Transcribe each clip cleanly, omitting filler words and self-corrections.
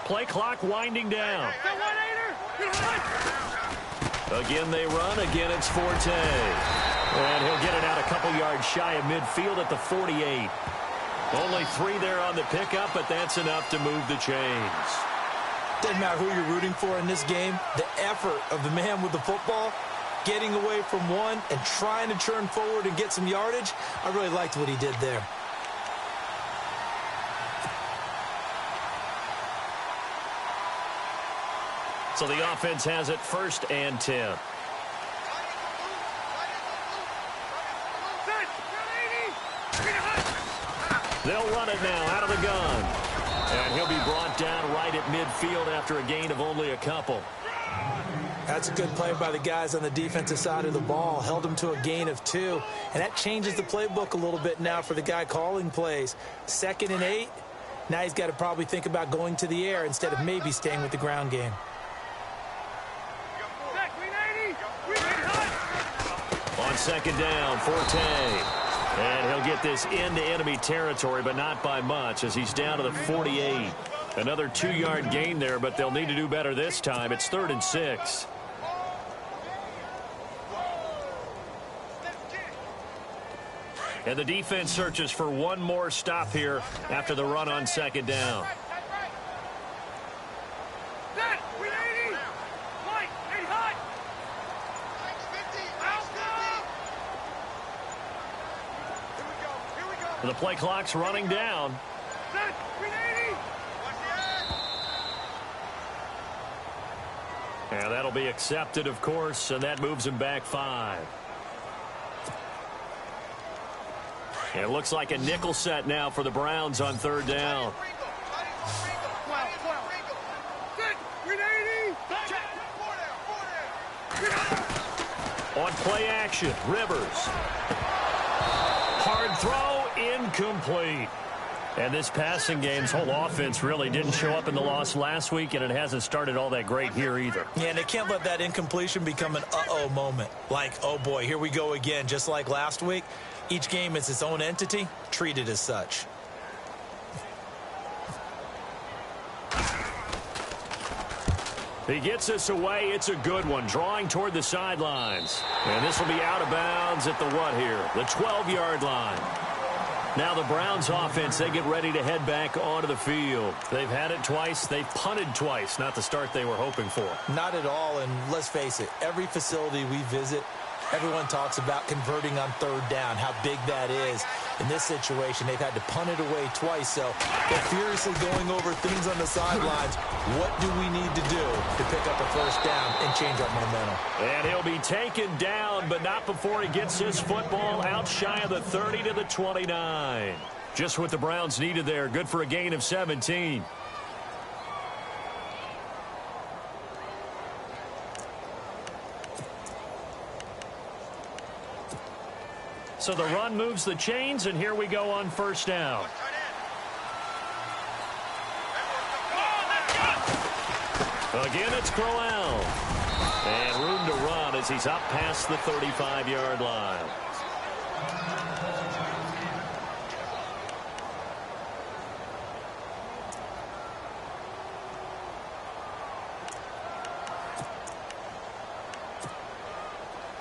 Play clock winding down. Again they run. Again it's Forte. And he'll get it out a couple yards shy of midfield at the 48. Only 3 there on the pickup, but that's enough to move the chains. Doesn't matter who you're rooting for in this game. The effort of the man with the football, getting away from one and trying to turn forward and get some yardage, I really liked what he did there. So the offense has it 1st and 10. They'll run it now out of the gun. And he'll be brought down right at midfield after a gain of only a couple. That's a good play by the guys on the defensive side of the ball. Held them to a gain of 2. And that changes the playbook a little bit now for the guy calling plays. 2nd and 8. Now he's got to probably think about going to the air instead of maybe staying with the ground game. On 2nd down, Forte. And he'll get this into enemy territory, but not by much as he's down to the 48. Another 2-yard gain there, but they'll need to do better this time. It's 3rd and 6. And the defense searches for one more stop here after the run on 2nd down. The play clock's running down. And that'll be accepted, of course, and that moves him back 5. And it looks like a nickel set now for the Browns on 3rd down. On play action, Rivers. Hard throw, incomplete. And this passing game's whole offense really didn't show up in the loss last week, and it hasn't started all that great here either. Yeah, and they can't let that incompletion become an uh-oh moment. Like, oh boy, here we go again, just like last week. Each game is its own entity, treated as such. He gets this away. It's a good one. Drawing toward the sidelines. And this will be out of bounds at the what here? The 12-yard line. Now the Browns offense, they get ready to head back onto the field. They've had it twice. They've punted twice. Not the start they were hoping for. Not at all, and let's face it, every facility we visit, everyone talks about converting on 3rd down, how big that is. In this situation, they've had to punt it away twice, so they're furiously going over things on the sidelines. What do we need to do to pick up a 1st down and change our momentum? And he'll be taken down, but not before he gets his football out shy of the 30 to the 29. Just what the Browns needed there. Good for a gain of 17. So the run moves the chains, and here we go on 1st down. Again, it's Crowell. And room to run as he's up past the 35-yard line.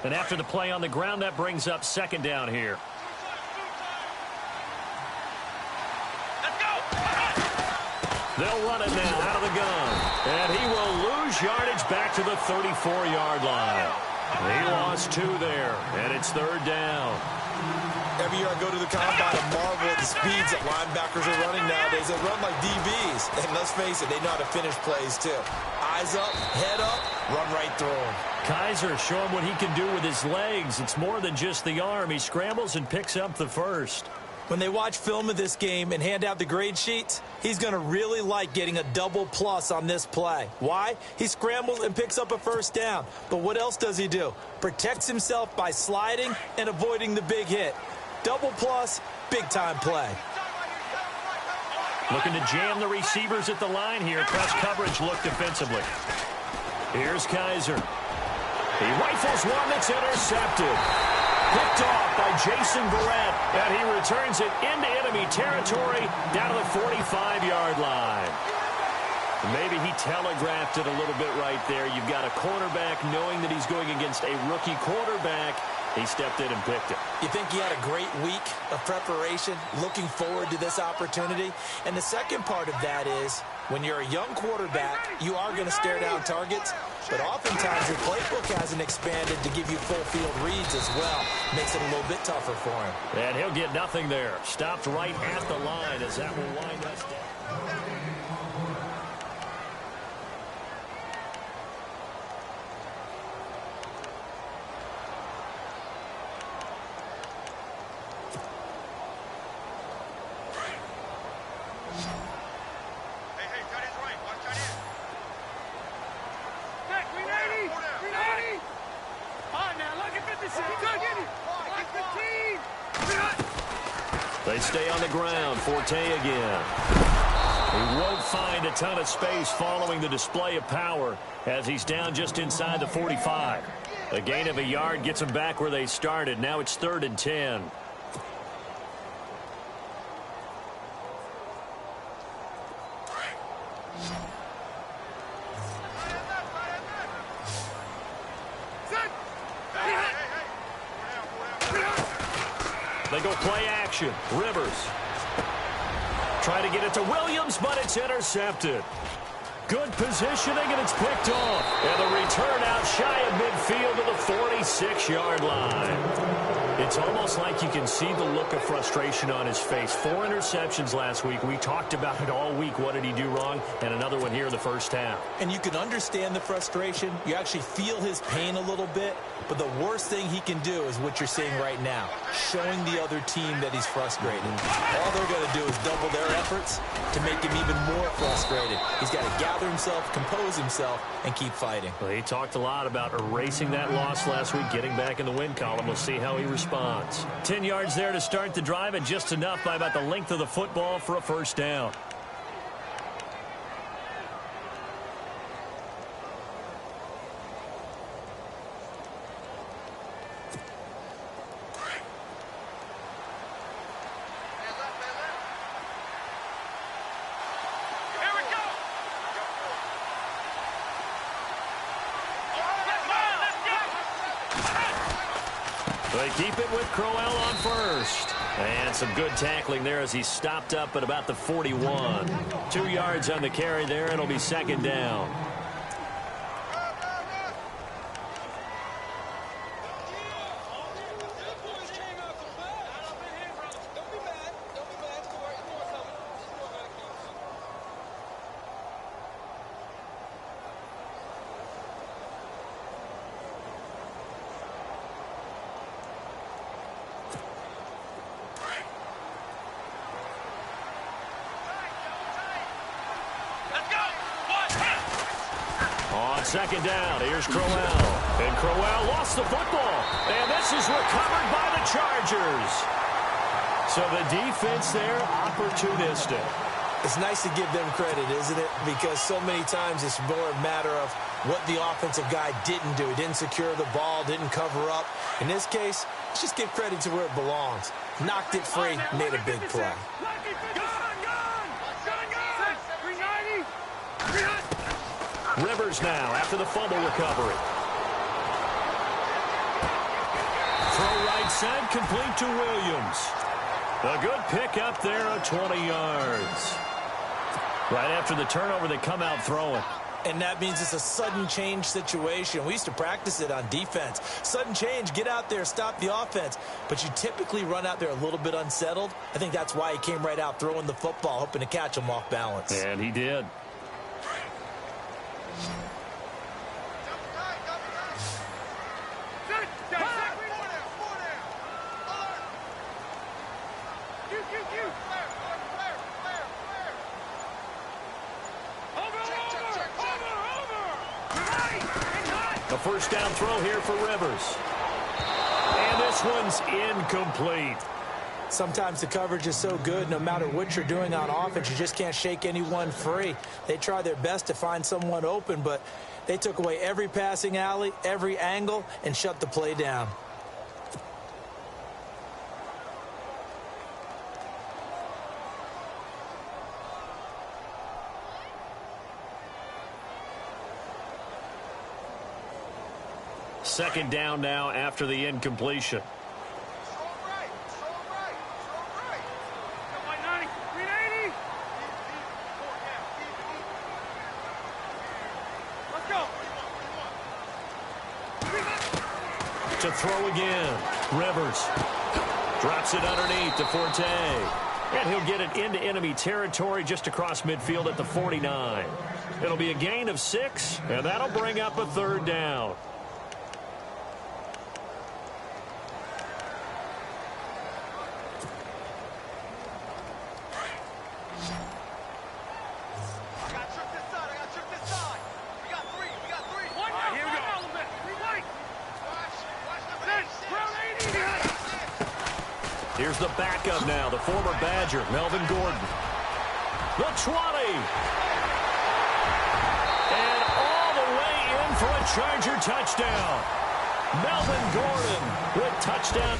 And after the play on the ground, that brings up 2nd down here. They'll run it now out of the gun. And he will lose yardage back to the 34-yard line. He lost 2 there, and it's 3rd down. Every year I go to the combine and marvel at the speeds that linebackers are running nowadays. They run like DBs. And let's face it, they know how to finish plays too. Eyes up, head up, run right through them. Kaiser, show him what he can do with his legs. It's more than just the arm. He scrambles and picks up the 1st. When they watch film of this game and hand out the grade sheets, he's going to really like getting a double plus on this play. Why? He scrambles and picks up a 1st down. But what else does he do? Protects himself by sliding and avoiding the big hit. Double plus, big-time play. Looking to jam the receivers at the line here. Press coverage look defensively. Here's Kaiser. He rifles one that's intercepted. Picked off by Jason Verrett, and he returns it into enemy territory down to the 45-yard line. Maybe he telegraphed it a little bit right there. You've got a cornerback knowing that he's going against a rookie quarterback. He stepped in and picked it. You think he had a great week of preparation, looking forward to this opportunity? And the second part of that is, when you're a young quarterback, you are going to stare down targets, but oftentimes your playbook hasn't expanded to give you full field reads as well. Makes it a little bit tougher for him. And he'll get nothing there. Stopped right at the line as that will wind us down. They stay on the ground. Forte again. He won't find a ton of space following the display of power as he's down just inside the 45. A gain of a yard gets him back where they started. Now it's 3rd and 10. They go play action. Rivers. Try to get it to Williams, but it's intercepted. Good positioning, and it's picked off. And the return out shy of midfield to the 46-yard line. It's almost like you can see the look of frustration on his face. 4 interceptions last week. We talked about it all week. What did he do wrong? And another one here in the first half. And you can understand the frustration. You actually feel his pain a little bit. But the worst thing he can do is what you're seeing right now, showing the other team that he's frustrated. All they're going to do is double their efforts to make him even more frustrated. He's got to gather himself, compose himself, and keep fighting. Well, he talked a lot about erasing that loss last week, getting back in the win column. We'll see how he responds. 10 yards there to start the drive, and just enough by about the length of the football for a first down. They keep it with Crowell on first. And some good tackling there as he stopped up at about the 41. 2 yards on the carry there. It'll be 2nd down. On 2nd down, here's Crowell. And Crowell lost the football. And this is recovered by the Chargers. So the defense there, opportunistic. It's nice to give them credit, isn't it? Because so many times it's more a matter of what the offensive guy didn't do. He didn't secure the ball, didn't cover up. In this case, let's just give credit to where it belongs. Knocked it free, made a big play. Rivers now after the fumble recovery. Throw right side, complete to Williams. A good pick up there of 20 yards. Right after the turnover, they come out throwing. And that means it's a sudden change situation. We used to practice it on defense. Sudden change, get out there, stop the offense. But you typically run out there a little bit unsettled. I think that's why he came right out throwing the football, hoping to catch him off balance. And he did. A first down throw here for Rivers. And this one's incomplete. Sometimes the coverage is so good, no matter what you're doing on offense, you just can't shake anyone free. They try their best to find someone open, but they took away every passing alley, every angle, and shut the play down. Second down now after the incompletion. To throw again. Rivers drops it underneath to Forte. And he'll get it into enemy territory just across midfield at the 49. It'll be a gain of 6, and that'll bring up a third down. Here's the backup now, the former Badger, Melvin Gordon. The 20. And all the way in for a Charger touchdown. Melvin Gordon with touchdown.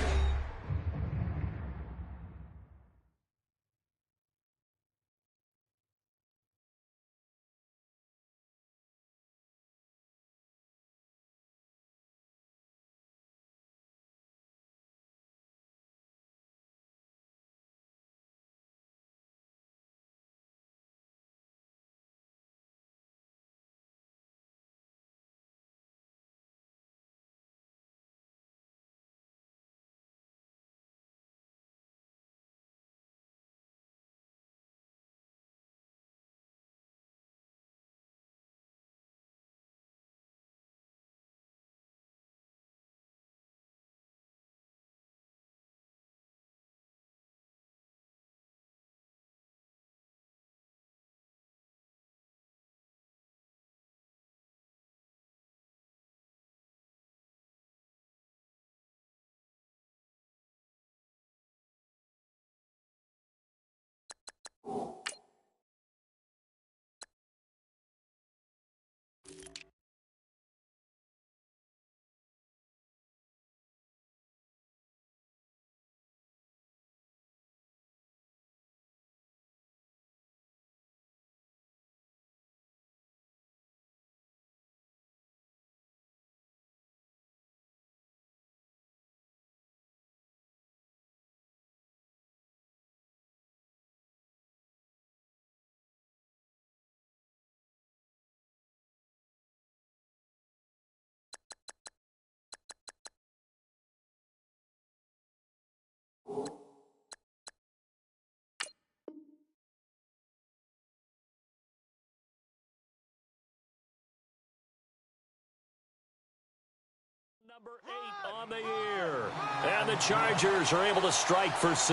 Number 8 on the year. And the Chargers are able to strike for 6.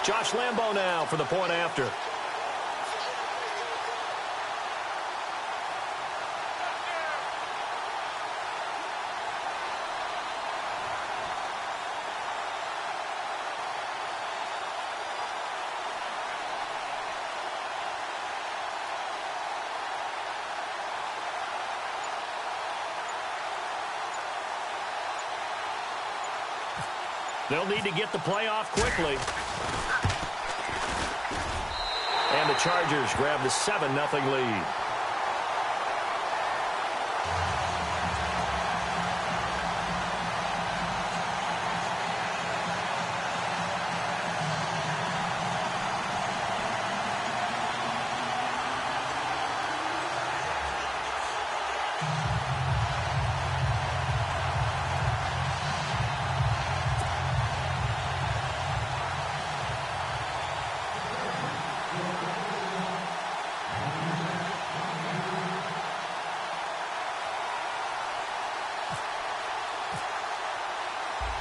Josh Lambo now for the point after. They'll need to get the play off quickly. And the Chargers grab the 7-0 lead.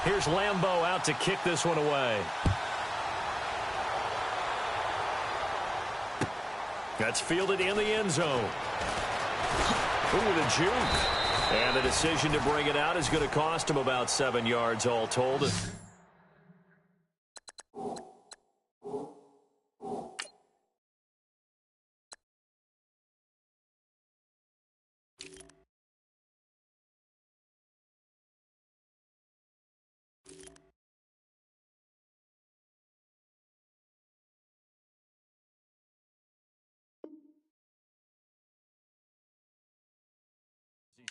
Here's Lambo out to kick this one away. That's fielded in the end zone. Ooh, the juke. And the decision to bring it out is going to cost him about 7 yards all told.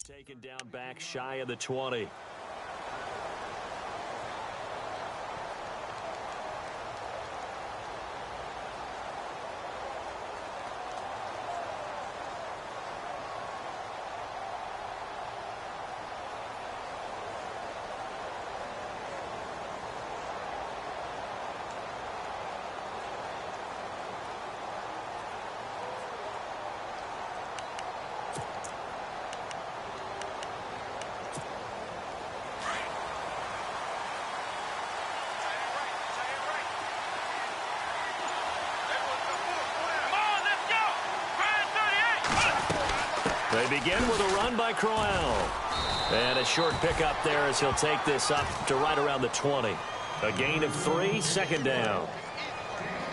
taken down back shy of the 20. They begin with a run by Crowell. And a short pickup there as he'll take this up to right around the 20. A gain of 3, second down.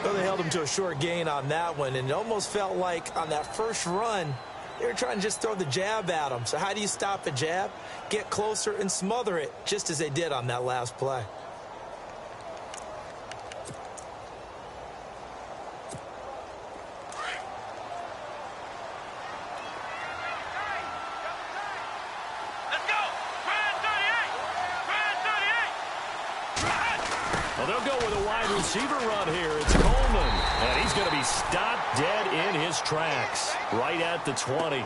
Well, they held him to a short gain on that one, and it almost felt like on that first run, they were trying to just throw the jab at him. So how do you stop a jab? Get closer and smother it, just as they did on that last play. Well, they'll go with a wide receiver run here. It's Coleman, and he's going to be stopped dead in his tracks right at the 20.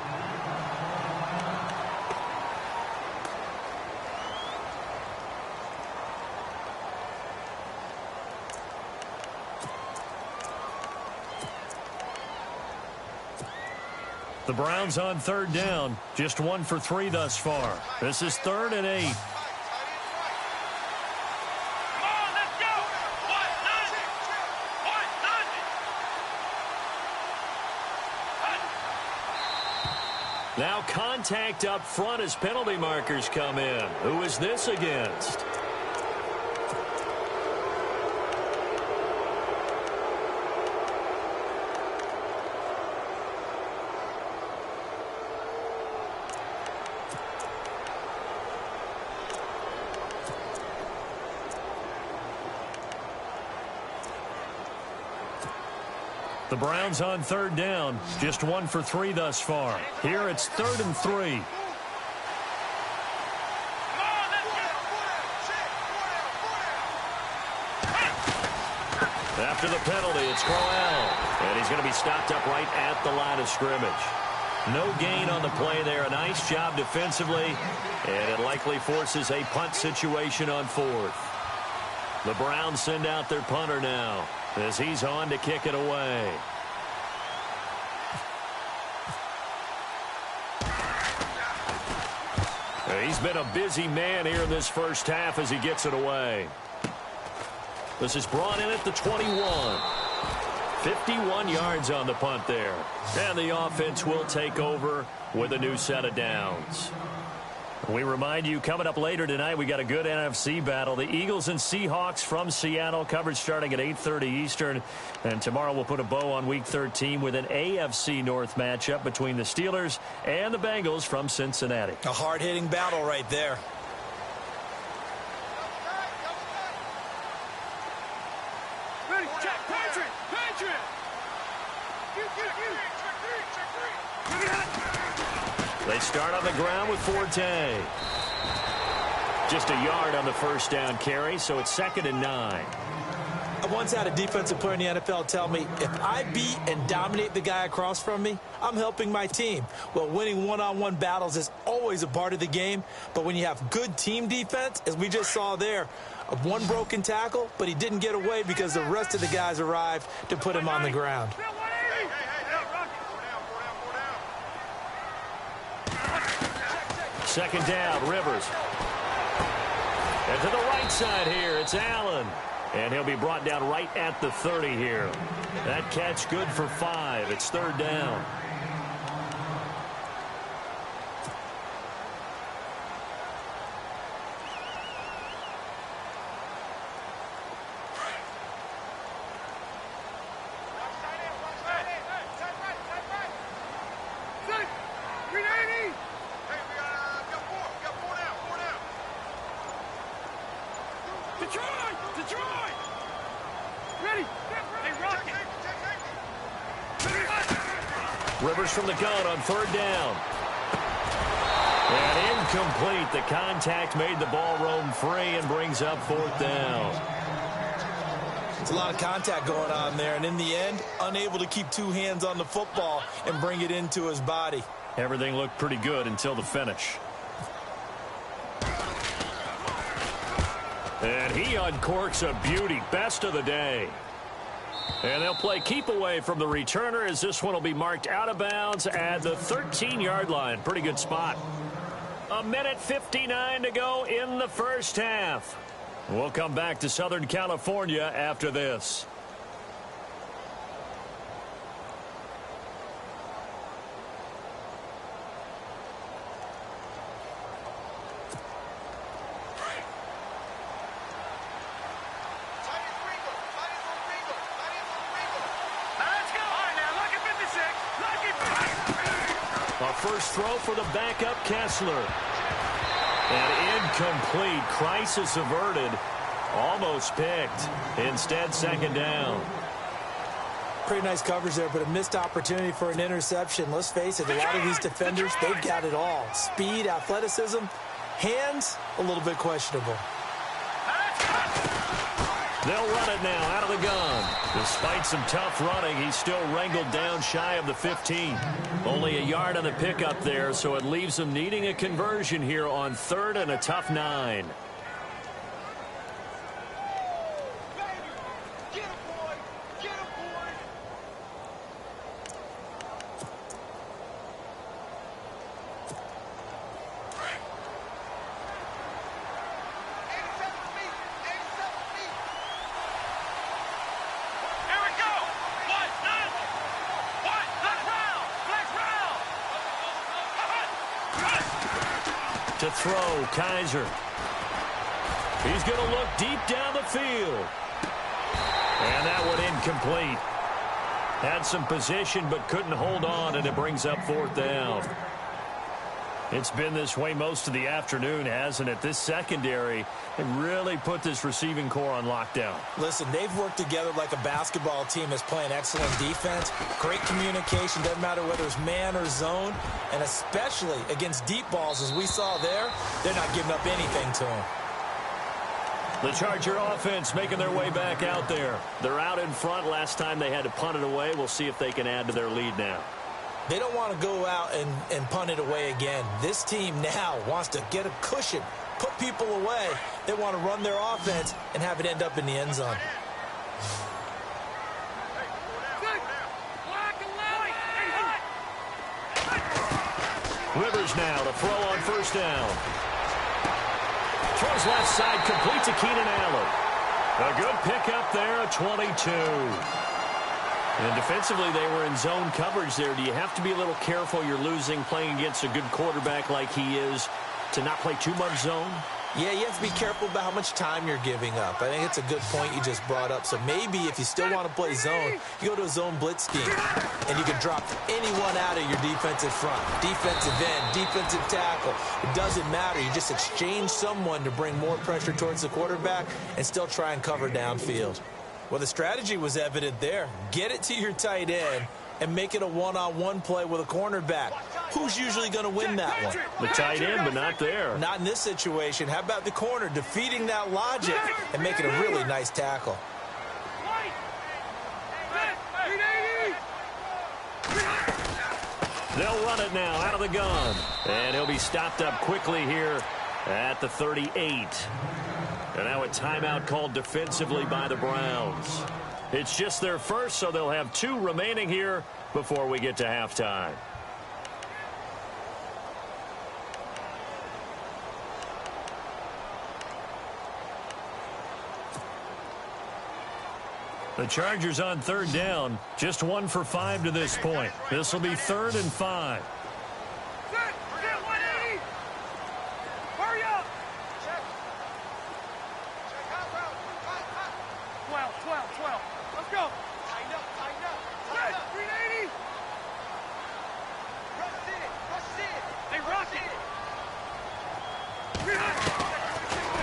The Browns on third down, just 1 for 3 thus far. This is 3rd and 8. Now contact up front as penalty markers come in. Who is this against? The Browns on third down, just 1 for 3 thus far. Here it's 3rd and 3. After the penalty, it's Crowell. And he's going to be stopped up right at the line of scrimmage. No gain on the play there. A nice job defensively. And it likely forces a punt situation on 4th. The Browns send out their punter now, as he's on to kick it away. He's been a busy man here in this first half as he gets it away. This is brought in at the 21. 51 yards on the punt there. And the offense will take over with a new set of downs. We remind you, coming up later tonight, we got a good NFC battle. The Eagles and Seahawks from Seattle, coverage starting at 8:30 Eastern. And tomorrow we'll put a bow on Week 13 with an AFC North matchup between the Steelers and the Bengals from Cincinnati. A hard-hitting battle right there. Ready, check, Patriot, Patriot! They start on the ground with Forte. Just a yard on the first down carry, so it's 2nd and 9. I once had a defensive player in the NFL tell me, if I beat and dominate the guy across from me, I'm helping my team. Well, winning one-on-one battles is always a part of the game, but when you have good team defense, as we just saw there, one broken tackle, but he didn't get away because the rest of the guys arrived to put him on the ground. Second down, Rivers. And to the right side here, it's Allen. And he'll be brought down right at the 30 here. That catch good for 5. It's 3rd down. Rivers from the gun on 3rd down. incomplete. The contact made the ball roam free and brings up 4th down. It's a lot of contact going on there, and in the end, unable to keep 2 hands on the football and bring it into his body. Everything looked pretty good until the finish. And he uncorks a beauty. Best of the day. And they'll play keep away from the returner as this one will be marked out of bounds at the 13-yard line. Pretty good spot. 1:59 to go in the first half. We'll come back to Southern California after this. First throw for the backup Kessler. And incomplete. Crisis averted. Almost picked. Instead, 2nd down. Pretty nice coverage there, but a missed opportunity for an interception. Let's face it, a lot of these defenders, they've got it all. Speed, athleticism, hands, a little bit questionable. They'll run it now out of the gun. Despite some tough running, he's still wrangled down shy of the 15. Only a yard on the pickup there, so it leaves him needing a conversion here on 3rd and a tough 9. To throw, Kaiser. He's going to look deep down the field. And that one incomplete. Had some position but couldn't hold on, and it brings up 4th down. It's been this way most of the afternoon, hasn't it? This secondary really put this receiving core on lockdown. Listen, they've worked together like a basketball team that's playing excellent defense. Great communication, doesn't matter whether it's man or zone. And especially against deep balls, as we saw there, they're not giving up anything to them. The Charger offense making their way back out there. They're out in front. Last time they had to punt it away. We'll see if they can add to their lead now. They don't want to go out and punt it away again. This team now wants to get a cushion, put people away. They want to run their offense and have it end up in the end zone. Rivers now to throw on 1st down. Throws left side, complete to Keenan Allen. A good pickup there, a 22. And defensively, they were in zone coverage there. Do you have to be a little careful? You're losing playing against a good quarterback like he is to not play too much zone? Yeah, you have to be careful about how much time you're giving up. I think it's a good point you just brought up. So maybe if you still want to play zone, you go to a zone blitz scheme, and you can drop anyone out of your defensive front, defensive end, defensive tackle. It doesn't matter. You just exchange someone to bring more pressure towards the quarterback and still try and cover downfield. Well, the strategy was evident there. Get it to your tight end and make it a one-on-one play with a cornerback. Who's usually going to win that one? The tight end, but not there. Not in this situation. How about the corner defeating that logic and making a really nice tackle? They'll run it now out of the gun. And he'll be stopped up quickly here at the 38. And now a timeout called defensively by the Browns. It's just their first, so they'll have 2 remaining here before we get to halftime. The Chargers on 3rd down, just 1 for 5 to this point. This will be 3rd and 5.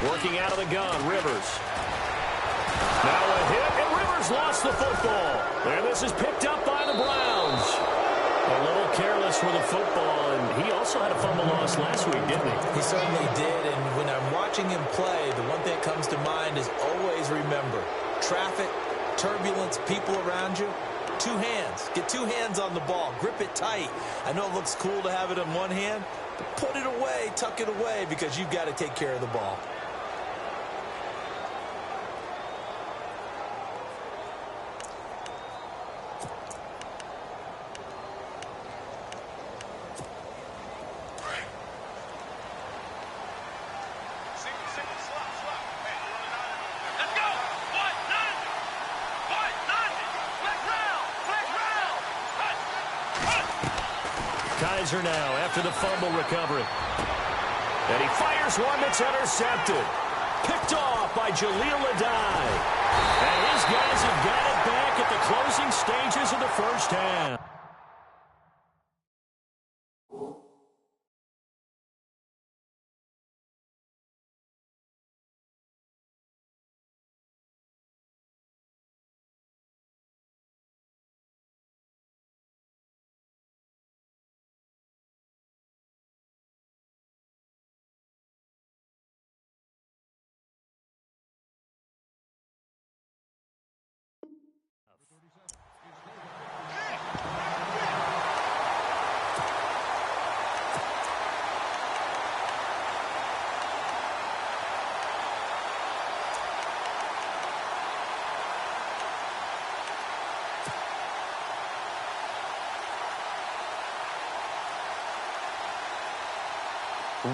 Working out of the gun, Rivers. Now a hit, and Rivers lost the football. And this is picked up by the Browns. A little careless with the football, and he also also had a fumble loss last week, didn't he? He certainly did, and when I'm watching him play, the one thing that comes to mind is always remember, traffic, turbulence, people around you, two hands. Get two hands on the ball. Grip it tight. I know it looks cool to have it in one hand, but put it away, tuck it away, because you've got to take care of the ball. Kaiser now after the fumble recovery. And he fires one that's intercepted. Picked off by Jaleel Adai. And his guys have got it back at the closing stages of the first half.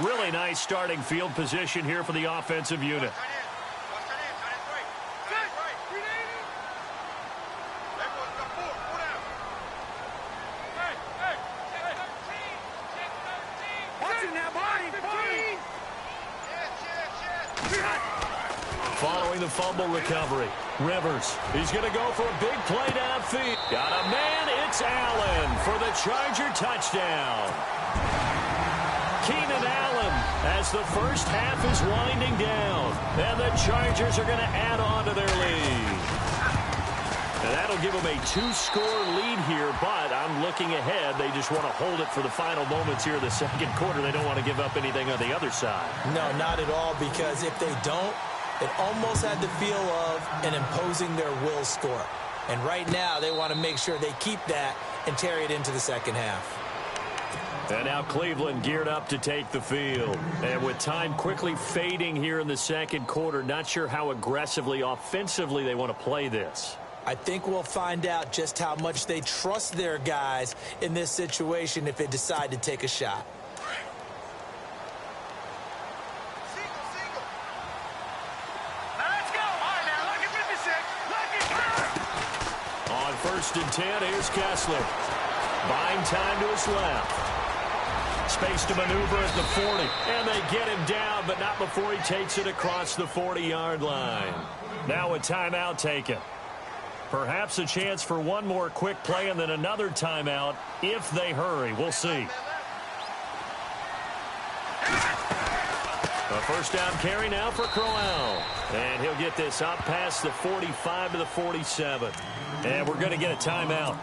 Really nice starting field position here for the offensive unit. Following the fumble recovery, Rivers, he's going to go for a big play downfield. Got a man, it's Allen for the Charger touchdown. Keenan Allen as the first half is winding down. And the Chargers are going to add on to their lead. And that'll give them a 2-score lead here, but I'm looking ahead. They just want to hold it for the final moments here in the second quarter. They don't want to give up anything on the other side. No, not at all, because if they don't, it almost had the feel of an imposing their will score. And right now, they want to make sure they keep that and carry it into the second half. And now Cleveland geared up to take the field. And with time quickly fading here in the second quarter, not sure how aggressively, offensively they want to play this. I think we'll find out just how much they trust their guys in this situation if they decide to take a shot. Let's go. All right, now, look at 56. On 1st and 10, here's Kessler. Buying time to his left. Space to maneuver at the 40. And they get him down, but not before he takes it across the 40-yard line. Now a timeout taken. Perhaps a chance for one more quick play and then another timeout if they hurry. We'll see. A first down carry now for Crowell. And he'll get this up past the 45 to the 47. And we're going to get a timeout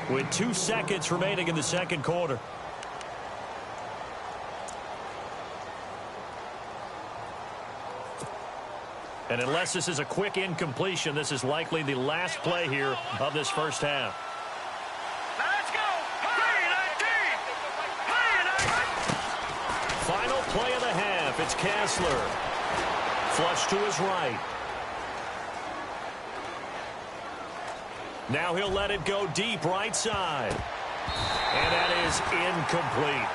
with 2 seconds remaining in the second quarter. And unless this is a quick incompletion, this is likely the last play here of this first half. Let's go. Final play of the half. It's Kessler. Flush to his right. Now he'll let it go deep right side. And that is incomplete.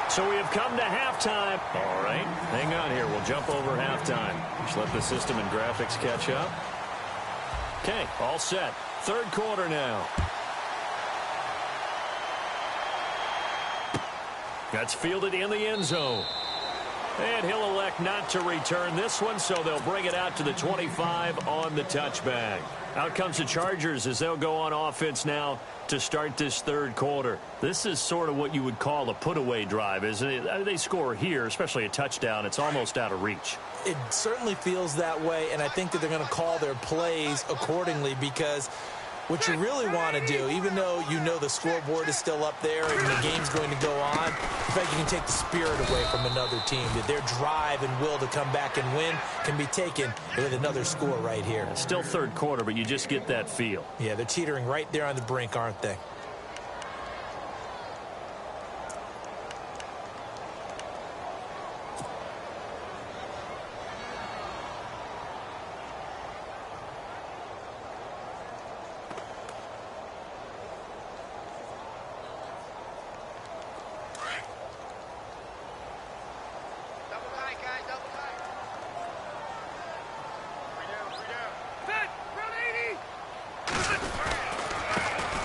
So we have come to halftime. All right, hang on here. We'll jump over halftime. Just let the system and graphics catch up. Okay, all set. Third quarter now. That's fielded in the end zone. And he'll elect not to return this one, so they'll bring it out to the 25 on the touchback. Out comes the Chargers as they'll go on offense now to start this third quarter. This is sort of what you would call a put-away drive, isn't it? They score here, especially a touchdown. It's almost out of reach. It certainly feels that way, and I think that they're going to call their plays accordingly, because what you really want to do, even though you know the scoreboard is still up there and the game's going to go on, fact you can take the spirit away from another team. That their drive and will to come back and win can be taken with another score right here. Still third quarter, but you just get that feel. Yeah, they're teetering right there on the brink, aren't they?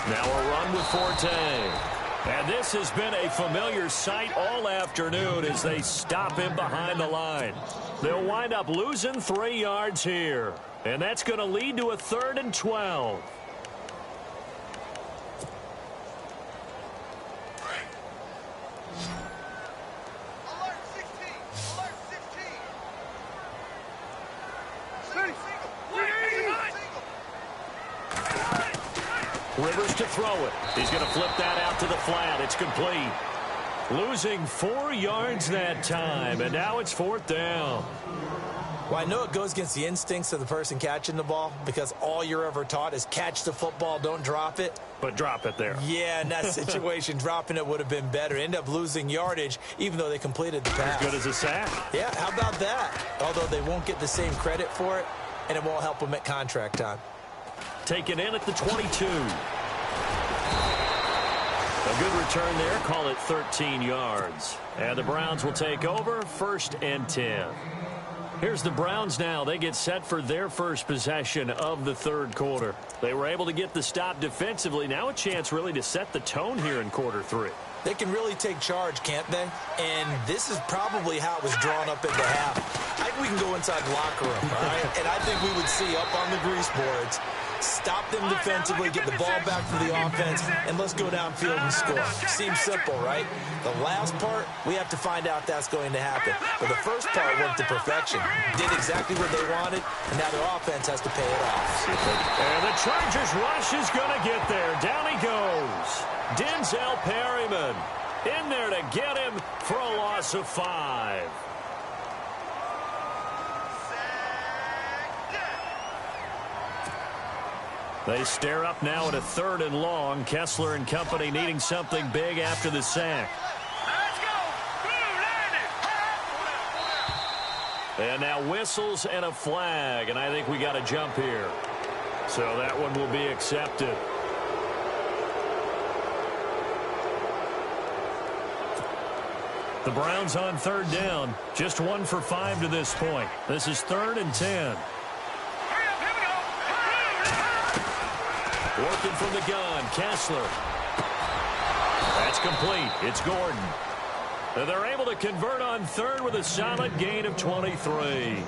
Now a run with Forte. And this has been a familiar sight all afternoon as they stop him behind the line. They'll wind up losing 3 yards here. And that's going to lead to a 3rd and 12. Alert 16! Alert 16! Rivers to throw it. He's going to flip that out to the flat. It's complete. Losing 4 yards that time, and now it's 4th down. Well, I know it goes against the instincts of the person catching the ball because all you're ever taught is catch the football, don't drop it. But drop it there. Yeah, in that situation, dropping it would have been better. End up losing yardage, even though they completed the pass. As good as a sack. Yeah, how about that? Although they won't get the same credit for it, and it won't help them at contract time. Taken in at the 22. A good return there. Call it 13 yards. And the Browns will take over 1st and 10. Here's the Browns now. They get set for their first possession of the 3rd quarter. They were able to get the stop defensively. Now a chance really to set the tone here in quarter 3. They can really take charge, can't they? And this is probably how it was drawn up in the half. I think we can go inside the locker room, all right? And I think we would see up on the grease boards, stop them defensively, get the ball back to the offense, and let's go downfield and score. Seems simple, right? The last part, we have to find out if that's going to happen. But the first part worked to perfection. Did exactly what they wanted, and now their offense has to pay it off. And the Chargers rush is going to get there. Down he goes. Denzel Perryman in there to get him for a loss of 5. They stare up now at a 3rd and long. Kessler and company needing something big after the sack. Let's go! And now whistles and a flag, and I think we got a jump here. So that one will be accepted. The Browns on 3rd down. Just 1 for 5 to this point. This is 3rd and 10. Hurry up, here we go! Working from the gun, Kessler. That's complete. It's Gordon. And they're able to convert on 3rd with a solid gain of 23.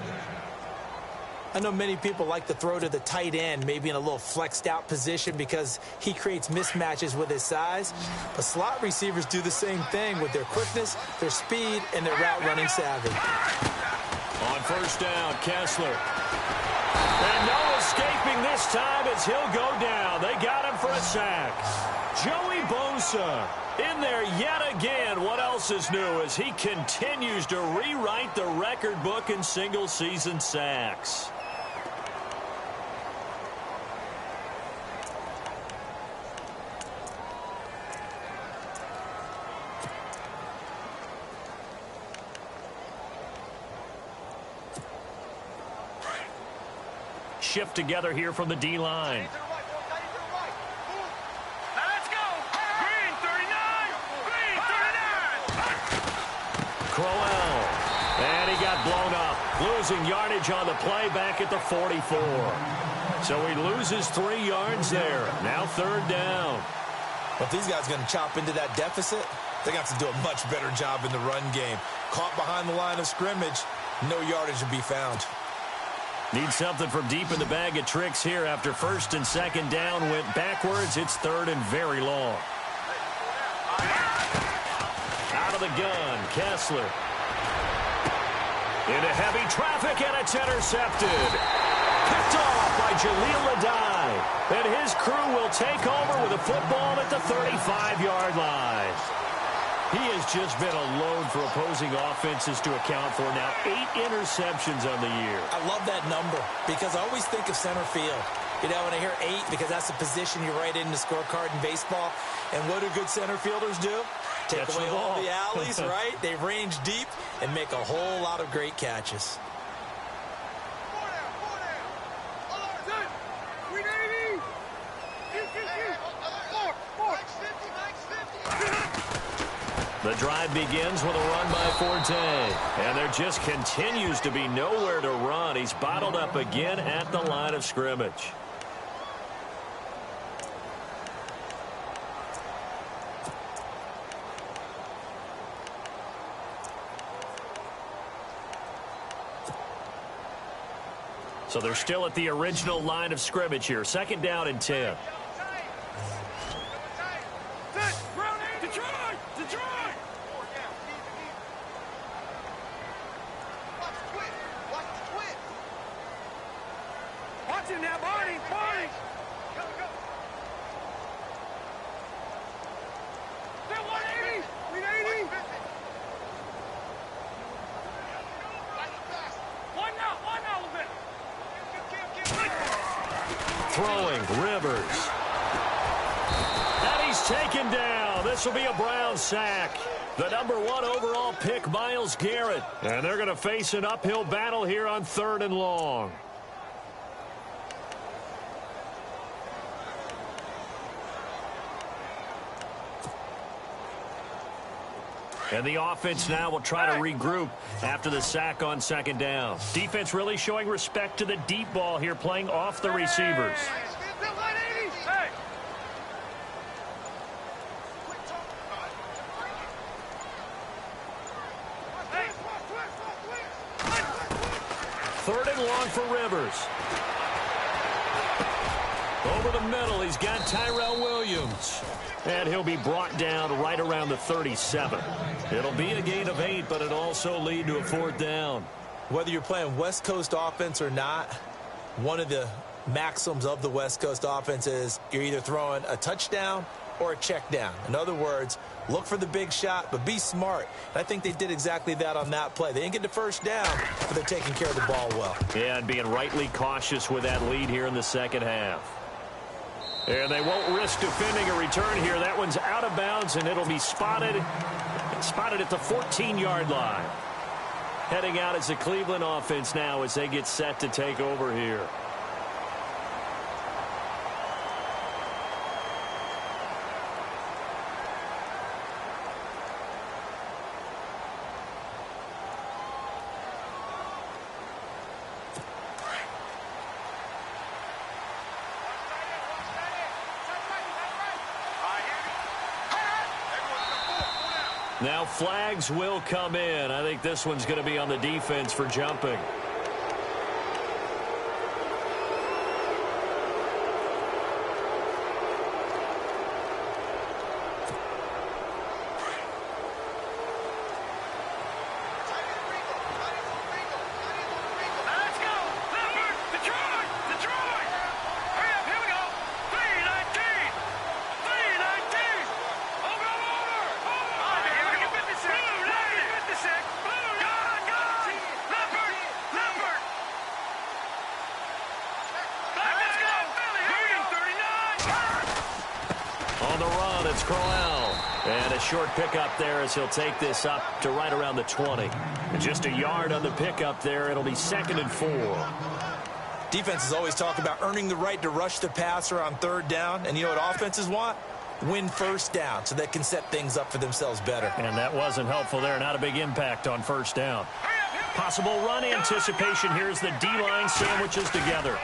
I know many people like to throw to the tight end, maybe in a little flexed out position because he creates mismatches with his size. But slot receivers do the same thing with their quickness, their speed, and their route running savvy. On 1st down, Kessler. And no escaping this time as he'll go down. They got him for a sack. Joey Bosa in there yet again. What else is new as he continues to rewrite the record book in single-season sacks. Shift together here from the D-line. Let's go! Green 39! Green 39! Crowell. And he got blown up. Losing yardage on the play back at the 44. So he loses 3 yards there. Now 3rd down. But if these guys are going to chop into that deficit, they're going to have to do a much better job in the run game. Caught behind the line of scrimmage, no yardage to be found. Need something from deep in the bag of tricks here after 1st and 2nd down went backwards. It's 3rd and very long. Out of the gun, Kessler. Into heavy traffic, and it's intercepted. Picked off by Jaleel Adai. And his crew will take over with a football at the 35-yard line. He has just been a load for opposing offenses to account for. Now 8 interceptions on the year. I love that number because I always think of center field. You know, when I hear 8, because that's the position you write in the scorecard in baseball. And what do good center fielders do? Take away all the alleys, right? They range deep and make a whole lot of great catches. The drive begins with a run by Forte. And there just continues to be nowhere to run. He's bottled up again at the line of scrimmage. So they're still at the original line of scrimmage here. 2nd down and 10. Throwing, Rivers. And he's taken down. This will be a Brown sack. The number 1 overall pick, Myles Garrett. And they're going to face an uphill battle here on 3rd and long. And the offense now will try to regroup after the sack on 2nd down. Defense really showing respect to the deep ball here, playing off the receivers. Third and long for Rivers. Over the middle, he's got Tyrell Williams. And he'll be brought down right around the 37. It'll be a gain of 8, but it'll also lead to a 4th down. Whether you're playing West Coast offense or not, one of the maxims of the West Coast offense is you're either throwing a touchdown or a check down. In other words, look for the big shot, but be smart. And I think they did exactly that on that play. They didn't get the 1st down, but they're taking care of the ball well. Yeah, and being rightly cautious with that lead here in the 2nd half. And they won't risk defending a return here. That one's out of bounds, and it'll be spotted at the 14-yard line. Heading out is the Cleveland offense now as they get set to take over here. Now flags will come in. I think this one's going to be on the defense for jumping. Short pickup there as he'll take this up to right around the 20. And just a yard on the pickup there. It'll be 2nd and 4. Defenses always talk about earning the right to rush the passer on 3rd down. And you know what offenses want? Win 1st down so they can set things up for themselves better. And that wasn't helpful there. Not a big impact on 1st down. Possible run anticipation. Here's the D-line sandwiches together.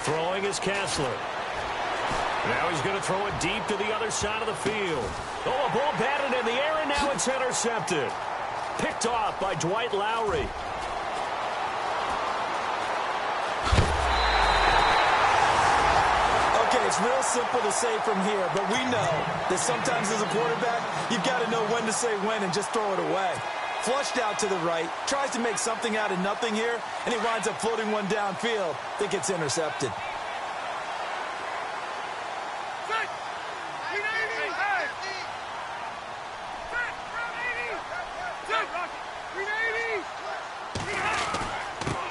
Throwing is Kessler. Now he's going to throw it deep to the other side of the field. Oh, a ball batted in the air, and now it's intercepted. Picked off by Dwight Lowry. Okay, it's real simple to say from here, but we know that sometimes as a quarterback, you've got to know when to say when and just throw it away. Flushed out to the right, tries to make something out of nothing here, and he winds up floating one downfield that gets intercepted.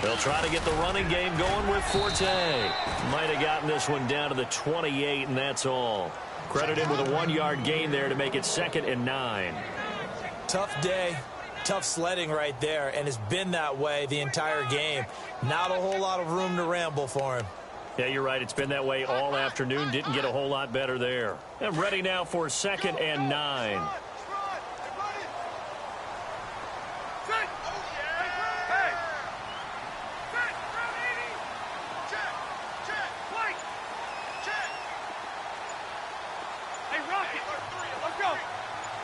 They'll try to get the running game going with Forte. Might have gotten this one down to the 28, and that's all. Credited with a 1-yard gain there to make it 2nd and 9. Tough day, tough sledding right there, and it's been that way the entire game. Not a whole lot of room to ramble for him. Yeah, you're right. It's been that way all afternoon. Didn't get a whole lot better there. And ready now for 2nd and 9.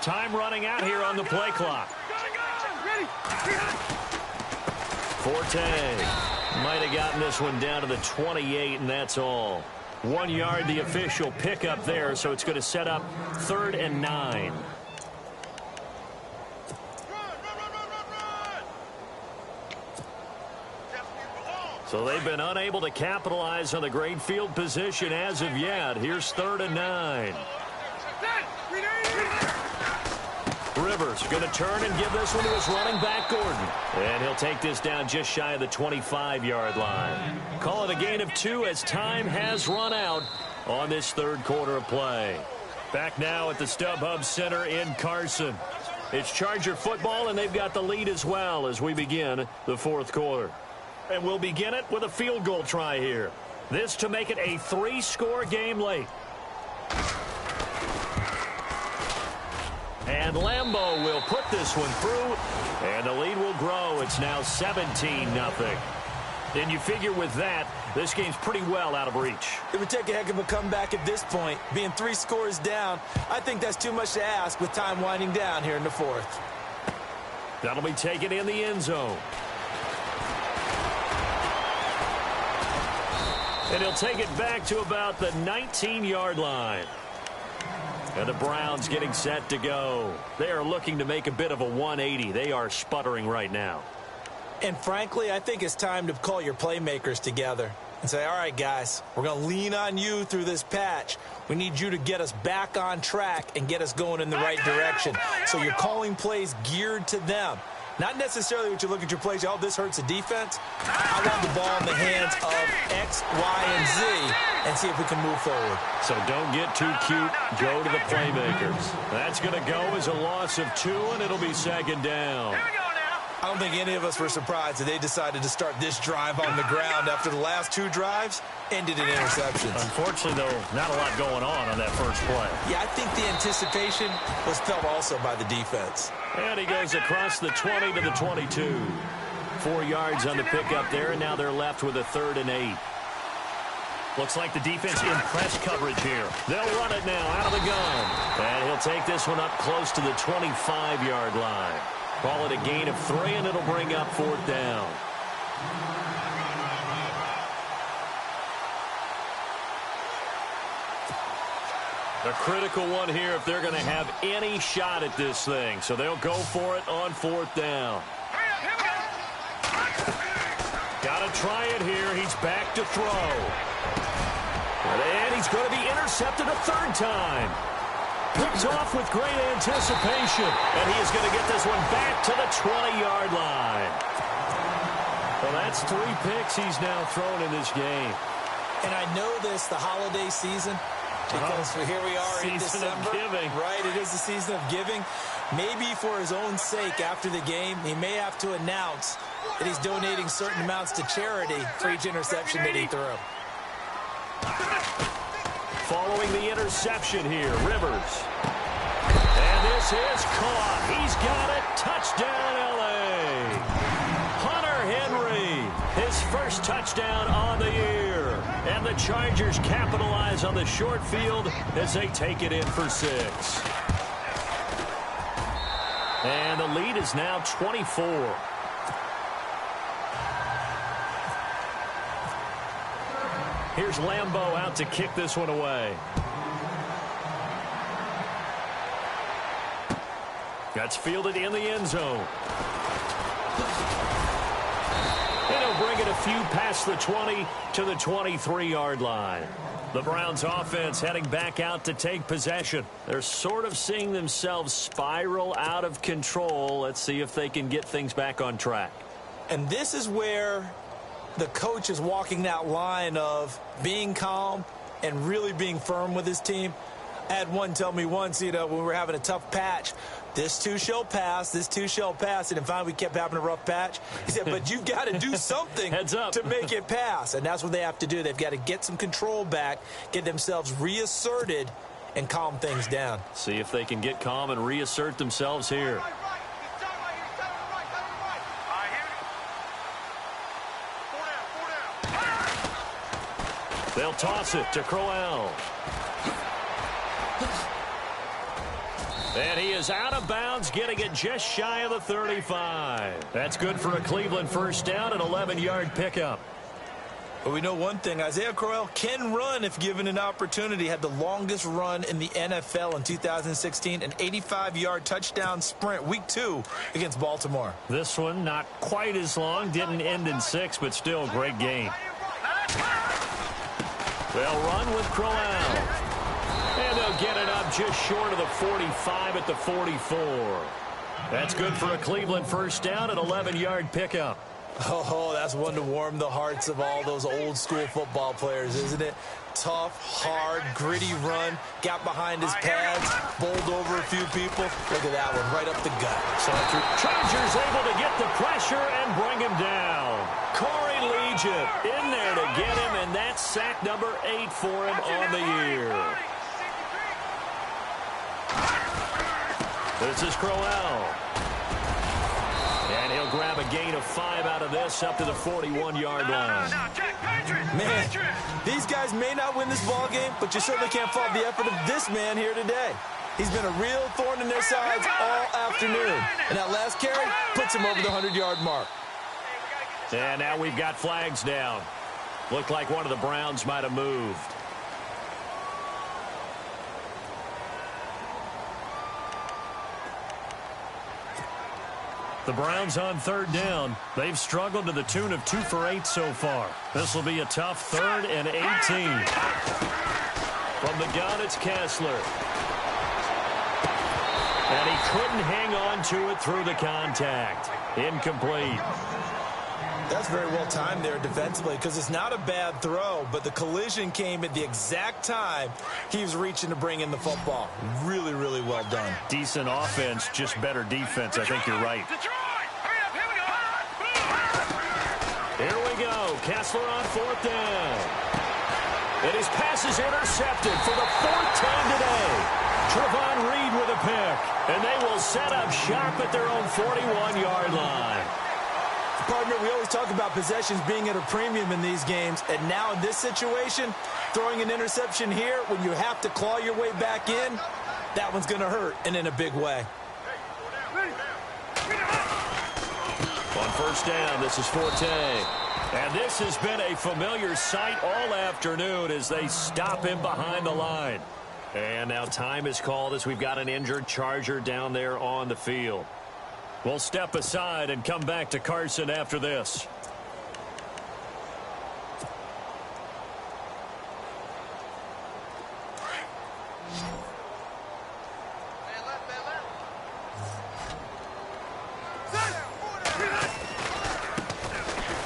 Time running out here on the play clock. Forte might have gotten this one down to the 28, and that's all. 1 yard, the official pickup there, so it's going to set up 3rd and 9. So they've been unable to capitalize on the great field position as of yet. Here's 3rd and 9. Rivers going to turn and give this one to his running back, Gordon. And he'll take this down just shy of the 25-yard line. Call it a gain of 2 as time has run out on this 3rd quarter of play. Back now at the StubHub Center in Carson. It's Charger football, and they've got the lead as well as we begin the 4th quarter. And we'll begin it with a field goal try here. This to make it a 3-score game late. And Lambeau will put this one through, and the lead will grow. It's now 17-0. And you figure with that, this game's pretty well out of reach. It would take a heck of a comeback at this point. Being 3 scores down, I think that's too much to ask with time winding down here in the 4th. That'll be taken in the end zone. And he'll take it back to about the 19-yard line. And the Browns getting set to go. They are looking to make a bit of a 180. They are sputtering right now. And frankly, I think it's time to call your playmakers together and say, all right, guys, we're going to lean on you through this patch. We need you to get us back on track and get us going in the right direction. So you're calling plays geared to them. Not necessarily what you look at your plays, oh, this hurts the defense. I want the ball in the hands of X, Y, and Z and see if we can move forward. So don't get too cute. Go to the playmakers. That's going to go as a loss of 2, and it'll be 2nd down. I don't think any of us were surprised that they decided to start this drive on the ground after the last 2 drives ended in interceptions. Unfortunately, though, not a lot going on that first play. Yeah, I think the anticipation was felt also by the defense. And he goes across the 20 to the 22. 4 yards on the pickup there, and now they're left with a 3rd and 8. Looks like the defense in press coverage here. They'll run it now out of the gun. And he'll take this one up close to the 25-yard line. Call it a gain of 3, and it'll bring up 4th down. A critical one here if they're going to have any shot at this thing. So they'll go for it on 4th down. Got to try it here. He's back to throw. And he's going to be intercepted a 3rd time. Picked off with great anticipation. And he is going to get this one back to the 20-yard line. Well, that's 3 picks he's now thrown in this game. And I know this, the holiday season, because here we are in December. Right, it is the season of giving. Maybe for his own sake after the game, he may have to announce that he's donating certain amounts to charity for each interception that he threw. Following the interception here, Rivers. And this is caught. He's got it. Touchdown, L.A. Hunter Henry, his first touchdown on the year. And the Chargers capitalize on the short field as they take it in for 6. And the lead is now 24. Here's Lambeau out to kick this one away. That's fielded in the end zone. And he'll bring it a few past the 20 to the 23-yard line. The Browns offense heading back out to take possession. They're sort of seeing themselves spiral out of control. Let's see if they can get things back on track. And this is where the coach is walking that line of being calm and really being firm with his team. I had one tell me once, when we were having a tough patch, this too shall pass, this too shall pass. And finally we kept having a rough patch. He said, but you've got to do something Heads up. to make it pass. And that's what they have to do. They've got to get some control back, get themselves reasserted, and calm things down. See if they can get calm and reassert themselves here. They'll toss it to Crowell. And he is out of bounds, getting it just shy of the 35. That's good for a Cleveland first down, an 11-yard pickup. But we know one thing, Isaiah Crowell can run if given an opportunity. Had the longest run in the NFL in 2016, an 85-yard touchdown sprint, week 2 against Baltimore. This one not quite as long, didn't end in 6, but still a great game. They'll run with Crowell. And they'll get it up just short of the 45 at the 44. That's good for a Cleveland first down, an 11-yard pickup. Oh, that's one to warm the hearts of all those old-school football players, isn't it? Tough, hard, gritty run. Got behind his pads, bowled over a few people. Look at that one, right up the gut. So Chargers able to get the pressure and bring him down. Corey Legion in there to get him, and that's sack number 8 for him on the year. This is Crowell. And he'll grab a gain of 5 out of this up to the 41-yard line. Man, these guys may not win this ball game, but you certainly can't fault the effort of this man here today. He's been a real thorn in their sides all afternoon. And that last carry puts him over the 100-yard mark. And now we've got flags down. Looked like one of the Browns might have moved. The Browns on third down. They've struggled to the tune of 2 for 8 so far. This will be a tough 3rd and 18. From the gun, it's Kessler. And he couldn't hang on to it through the contact. Incomplete. That's very well timed there defensively because it's not a bad throw, but the collision came at the exact time he was reaching to bring in the football. Really, really well done. Decent offense, just better defense. I think you're right. Here we go. Kessler on 4th down. And his pass is intercepted for the 4th time today. Trevon Reed with a pick. And they will set up shop at their own 41-yard line. Partner, we always talk about possessions being at a premium in these games, and now in this situation, throwing an interception here when you have to claw your way back in, that one's going to hurt, and in a big way. On first down, this is Forte. And this has been a familiar sight all afternoon as they stop him behind the line. And now time is called as we've got an injured Charger down there on the field. We'll step aside and come back to Carson after this.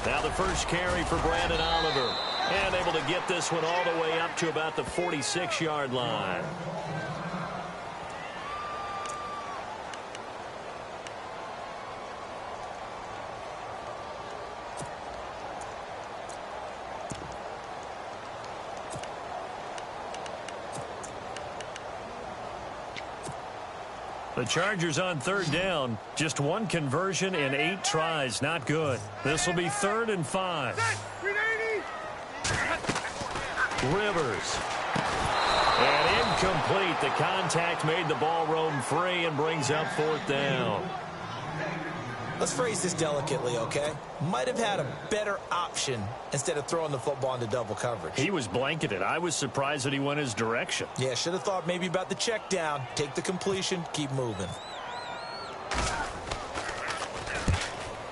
Now the first carry for Brandon Oliver. And able to get this one all the way up to about the 46-yard line. The Chargers on third down. Just 1 conversion in 8 tries. Not good. This will be 3rd and 5. Rivers. And incomplete. The contact made the ball roam free and brings up 4th down. Let's phrase this delicately, okay? Might have had a better option instead of throwing the football into double coverage. He was blanketed. I was surprised that he went his direction. Yeah, should have thought maybe about the check down. Take the completion, keep moving.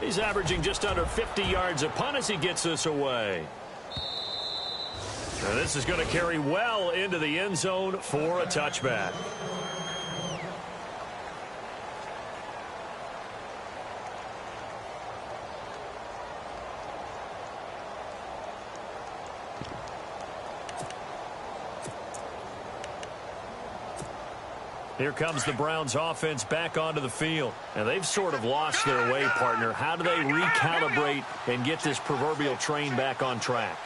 He's averaging just under 50 yards a punt as he gets this away. And this is going to carry well into the end zone for a touchback. Here comes the Browns offense back onto the field. And they've sort of lost their way, partner. How do they recalibrate and get this proverbial train back on track?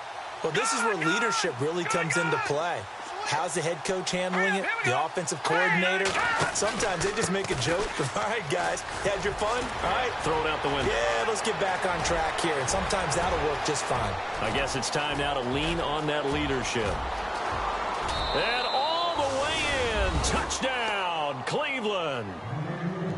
Well, this is where leadership really comes into play. How's the head coach handling it? The offensive coordinator? Sometimes they just make a joke. All right, guys, had your fun? All right. Throw it out the window. Yeah, let's get back on track here. And sometimes that'll work just fine. I guess it's time now to lean on that leadership. And all the way in. Touchdown, Cleveland.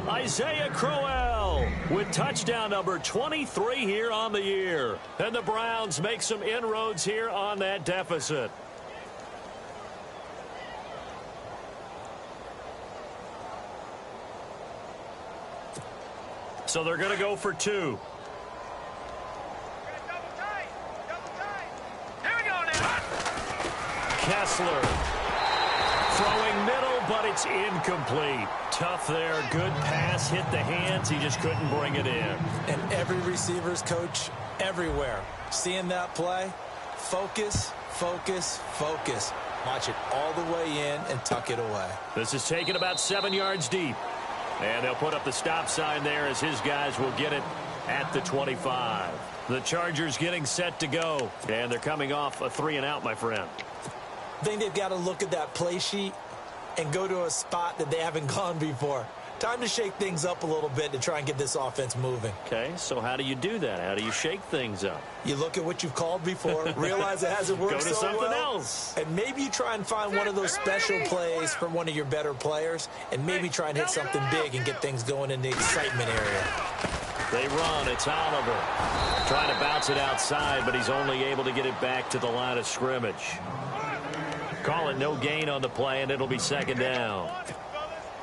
Isaiah Crowell with touchdown number 23 here on the year. And the Browns make some inroads here on that deficit. So they're going to go for two. Here we go now. Kessler throwing middle, but it's incomplete. Tough there. Good pass. Hit the hands. He just couldn't bring it in. And every receiver's coach everywhere. Seeing that play, focus, focus, focus. Watch it all the way in and tuck it away. This is taken about 7 yards deep. And they'll put up the stop sign there as his guys will get it at the 25. The Chargers getting set to go. And they're coming off a 3-and-out, my friend. I think they've got to look at that play sheet and go to a spot that they haven't gone before. Time to shake things up a little bit to try and get this offense moving. Okay, so how do you do that? How do you shake things up? You look at what you've called before, realize it hasn't worked Go to so something well, else. and maybe you try and find one of those special plays from one of your better players, and maybe try and hit something big and get things going in the excitement area. They run. It's Oliver. Trying to bounce it outside, but he's only able to get it back to the line of scrimmage. Call it no gain on the play, and it'll be second down.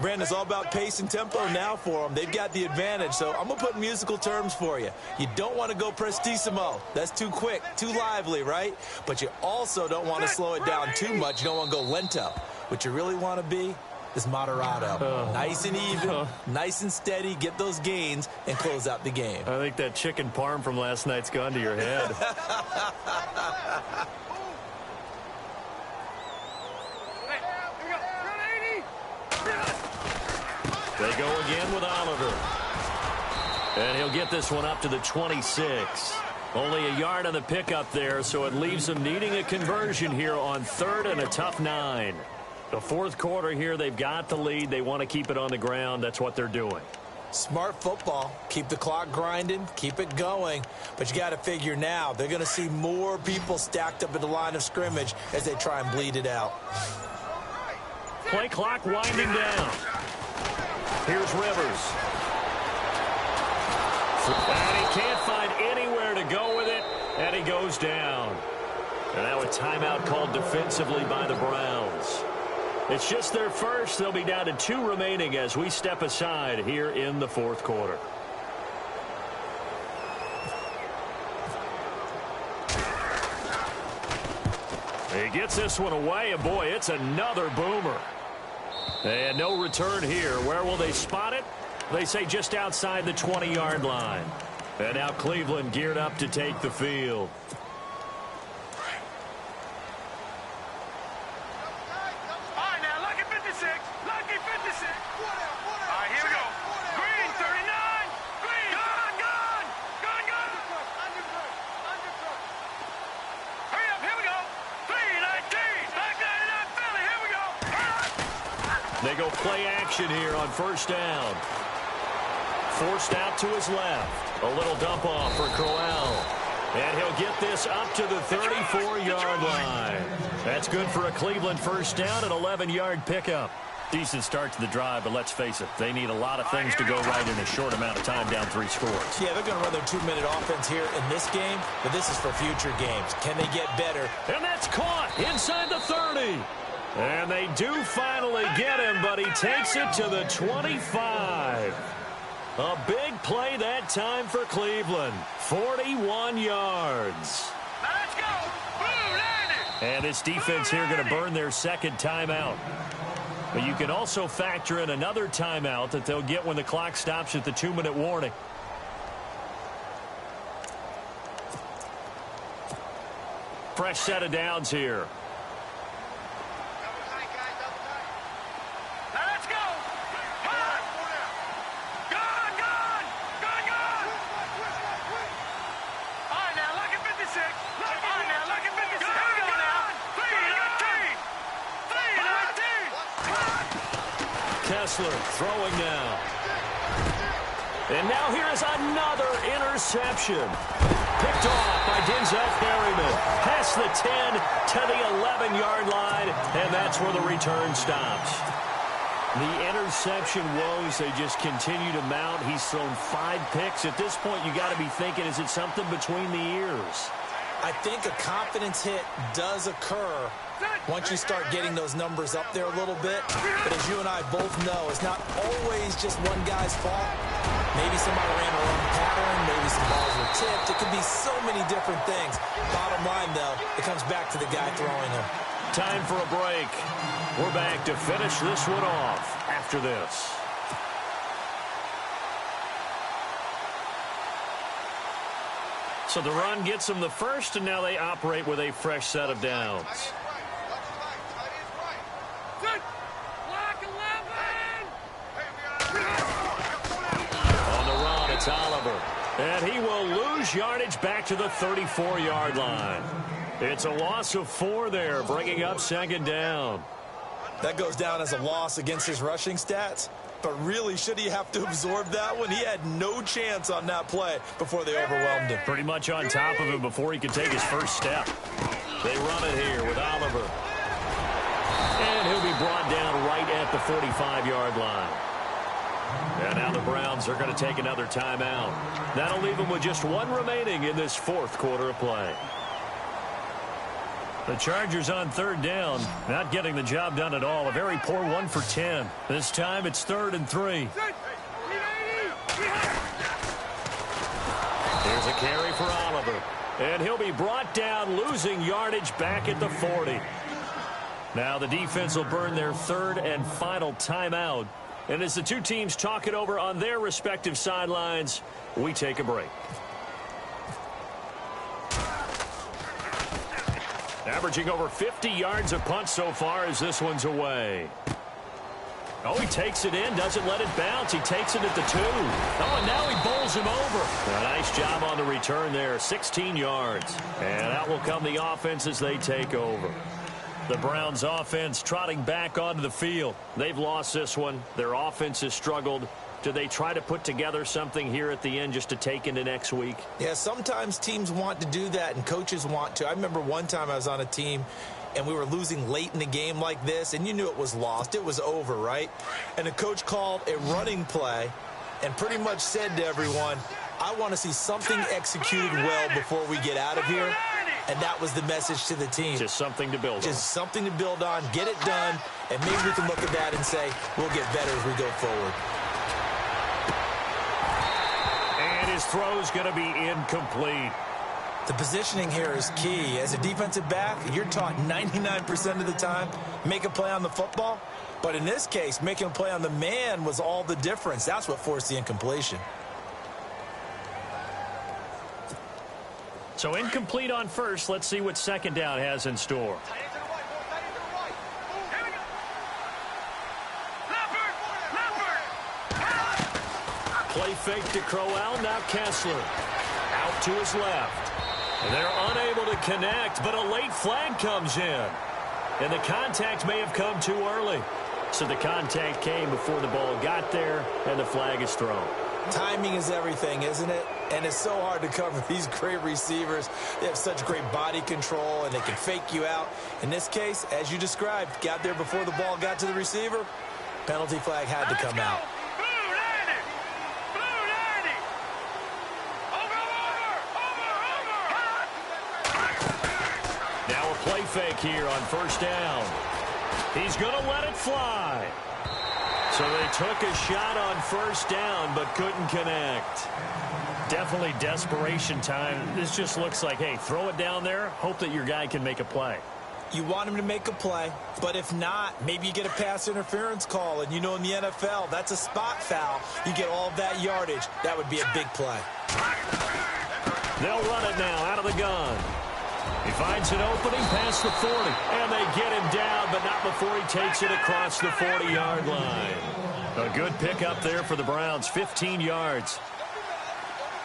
Brandon, it's all about pace and tempo now for them. They've got the advantage, so I'm going to put musical terms for you. You don't want to go prestissimo. That's too quick, too lively, right? But you also don't want to slow it down too much. You don't want to go lento. What you really want to be is moderato. Nice and even, nice and steady, get those gains, and close out the game. I think that chicken parm from last night's gone to your head. They go again with Oliver. And he'll get this one up to the 26. Only a yard on the pickup there, so it leaves them needing a conversion here on third and a tough 9. The fourth quarter here, they've got the lead. They want to keep it on the ground. That's what they're doing. Smart football. Keep the clock grinding. Keep it going. But you got to figure now, they're going to see more people stacked up at the line of scrimmage as they try and bleed it out. Play clock winding down. Here's Rivers. And he can't find anywhere to go with it, and he goes down. And now a timeout called defensively by the Browns. It's just their first. They'll be down to 2 remaining as we step aside here in the fourth quarter. He gets this one away, and boy, it's another boomer. And no return here. Where will they spot it? They say just outside the 20-yard line. And now Cleveland geared up to take the field. All right, now, lucky 56. Lucky 56. All right, here we go. Green, 39. Green. Gone, gone. Gone, gone. Hurry up, here we go. 3-19. Back 99 Philly, here we go. They go play action here on first down. Forced out to his left. A little dump off for Crowell. And he'll get this up to the 34-yard line. That's good for a Cleveland first down, an 11-yard pickup. Decent start to the drive, but let's face it, they need a lot of things to go right in a short amount of time, down 3 scores. Yeah, they're going to run their 2-minute offense here in this game, but this is for future games. Can they get better? And that's caught inside the 30. And they do finally get him, but he takes it to the 25. A big play that time for Cleveland. 41 yards. Let's go. Blue 90. And this defense here going to burn their second timeout. But you can also factor in another timeout that they'll get when the clock stops at the 2-minute warning. Fresh set of downs here. Let's go. Hot. Gone. All right, now look at 56. All right, now look at 56. Here we go now. 319. Kessler throwing now. And now here is another interception. Picked off by Denzel Perryman. Past the 10 to the 11-yard line, and that's where the return stops. The interception woes, they just continue to mount. He's thrown 5 picks. At this point, you got to be thinking, is it something between the ears? I think a confidence hit does occur once you start getting those numbers up there a little bit. But as you and I both know, it's not always just one guy's fault. Maybe somebody ran a wrong pattern. Maybe some balls were tipped. It could be so many different things. Bottom line, though, it comes back to the guy throwing them. Time for a break. We're back to finish this one off after this. So the run gets them the first, and now they operate with a fresh set of downs. On the run, it's Oliver. And he will lose yardage back to the 34-yard line. It's a loss of 4 there, bringing up second down. That goes down as a loss against his rushing stats. But really, should he have to absorb that one? He had no chance on that play before they overwhelmed him. Pretty much on top of him before he could take his first step. They run it here with Oliver. And he'll be brought down right at the 45-yard line. And now the Browns are going to take another timeout. That'll leave them with just 1 remaining in this 4th quarter of play. The Chargers on 3rd down, not getting the job done at all. A very poor 1 for 10. This time it's 3rd and 3. Here's a carry for Oliver. And he'll be brought down, losing yardage back at the 40. Now the defense will burn their 3rd and final timeout. And as the two teams talk it over on their respective sidelines, we take a break. Averaging over 50 yards a punt so far as this one's away. Oh, he takes it in, doesn't let it bounce. He takes it at the 2. Oh, and now he bowls him over. A nice job on the return there, 16 yards. And out will come the offense as they take over. The Browns offense trotting back onto the field. They've lost this one. Their offense has struggled. Do they try to put together something here at the end just to take into next week? Yeah, sometimes teams want to do that and coaches want to. I remember one time I was on a team and we were losing late in the game like this, and you knew it was lost. It was over, right? And the coach called a running play and pretty much said to everyone, I want to see something executed well before we get out of here. And that was the message to the team. Just something to build on. Just something to build on, get it done, and maybe we can look at that and say, we'll get better as we go forward. And his throw's going to be incomplete. The positioning here is key. As a defensive back, you're taught 99% of the time, make a play on the football. But in this case, making a play on the man was all the difference. That's what forced the incompletion. So incomplete on first. Let's see what second down has in store. Play fake to Crowell. Now Kessler out to his left. And they're unable to connect, but a late flag comes in. And the contact may have come too early. So the contact came before the ball got there, and the flag is thrown. Timing is everything, isn't it? And it's so hard to cover these great receivers. They have such great body control, and they can fake you out. In this case, as you described, got there before the ball got to the receiver. Penalty flag had to come out. Now a play fake here on first down. He's going to let it fly. So they took a shot on first down but couldn't connect. Definitely desperation time. This just looks like, hey, throw it down there, hope that your guy can make a play. You want him to make a play, but if not, maybe you get a pass interference call, and you know in the NFL, that's a spot foul. You get all of that yardage. That would be a big play. They'll run it now out of the gun. He finds an opening past the 40, and they get him down, but not before he takes it across the 40-yard line. A good pickup there for the Browns, 15 yards.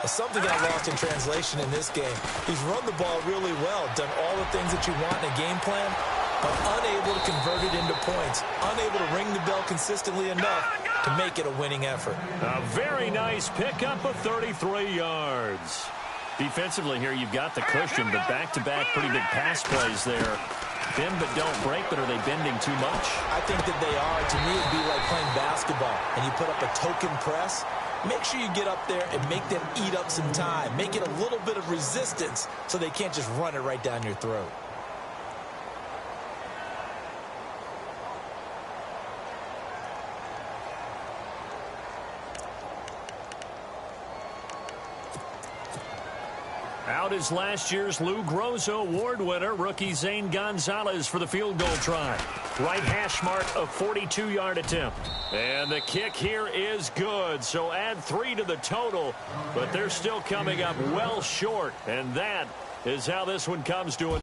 Something got lost in translation in this game. He's run the ball really well, done all the things that you want in a game plan, but unable to convert it into points, unable to ring the bell consistently enough to make it a winning effort. A very nice pickup of 33 yards. Defensively here, you've got the cushion, but back-to-back pretty big pass plays there. Bend but don't break, but are they bending too much? I think that they are. To me, it'd be like playing basketball, and you put up a token press. Make sure you get up there and make them eat up some time. Make it a little bit of resistance so they can't just run it right down your throat. Out is last year's Lou Grosso Award winner, rookie Zane Gonzalez for the field goal try. Right hash mark, a 42-yard attempt. And the kick here is good, so add 3 to the total, but they're still coming up well short, and that is how this one comes to an